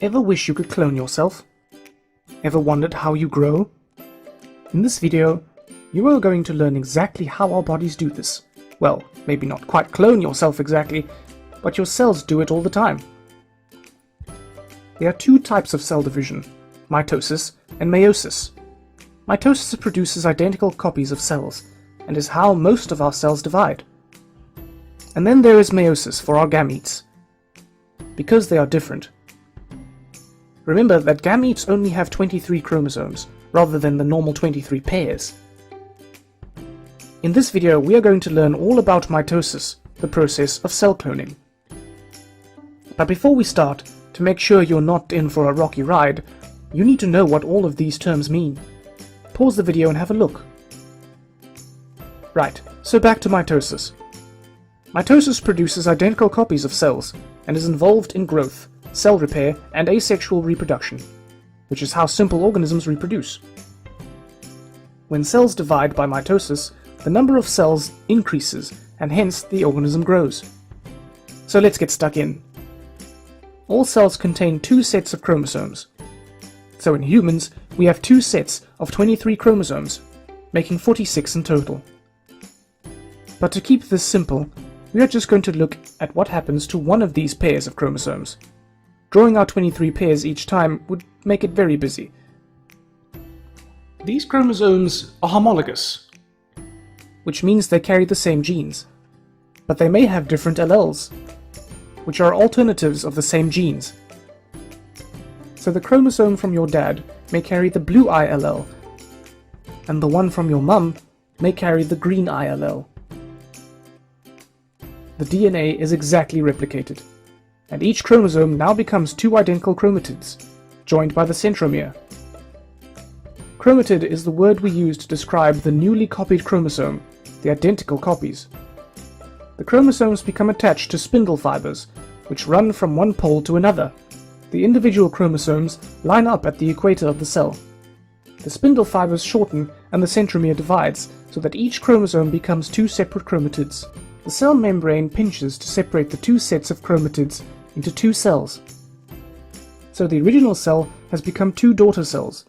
Ever wish you could clone yourself? Ever wondered how you grow? In this video, you are going to learn exactly how our bodies do this. Well, maybe not quite clone yourself exactly, but your cells do it all the time. There are two types of cell division, mitosis and meiosis. Mitosis produces identical copies of cells, and is how most of our cells divide. And then there is meiosis for our gametes, because they are different. Remember that gametes only have 23 chromosomes, rather than the normal 23 pairs. In this video we are going to learn all about mitosis, the process of cell cloning. But before we start, to make sure you're not in for a rocky ride, you need to know what all of these terms mean. Pause the video and have a look. Right, so back to mitosis. Mitosis produces identical copies of cells, and is involved in growth, cell repair, and asexual reproduction, which is how simple organisms reproduce. When cells divide by mitosis, the number of cells increases, and hence the organism grows. So let's get stuck in. All cells contain two sets of chromosomes. So in humans, we have two sets of 23 chromosomes, making 46 in total. But to keep this simple, we are just going to look at what happens to one of these pairs of chromosomes. Drawing out 23 pairs each time would make it very busy. These chromosomes are homologous, which means they carry the same genes, but they may have different alleles, which are alternatives of the same genes. So the chromosome from your dad may carry the blue eye allele, and the one from your mum may carry the green eye allele. The DNA is exactly replicated, and each chromosome now becomes two identical chromatids, joined by the centromere. Chromatid is the word we use to describe the newly copied chromosome, the identical copies. The chromosomes become attached to spindle fibres, which run from one pole to another. The individual chromosomes line up at the equator of the cell. The spindle fibres shorten and the centromere divides, so that each chromosome becomes two separate chromatids. The cell membrane pinches to separate the two sets of chromatids into two cells. So the original cell has become two daughter cells.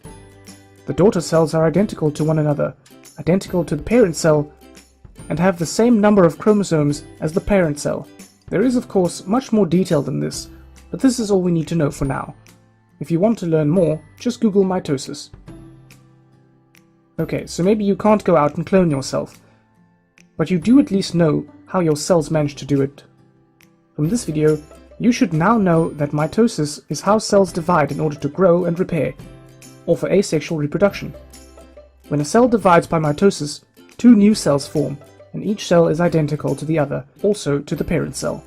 The daughter cells are identical to one another, identical to the parent cell, and have the same number of chromosomes as the parent cell. There is of course much more detail than this, but this is all we need to know for now. If you want to learn more, just Google mitosis. Okay, so maybe you can't go out and clone yourself, but you do at least know how your cells manage to do it. From this video, you should now know that mitosis is how cells divide in order to grow and repair, or for asexual reproduction. When a cell divides by mitosis, two new cells form, and each cell is identical to the other, also to the parent cell.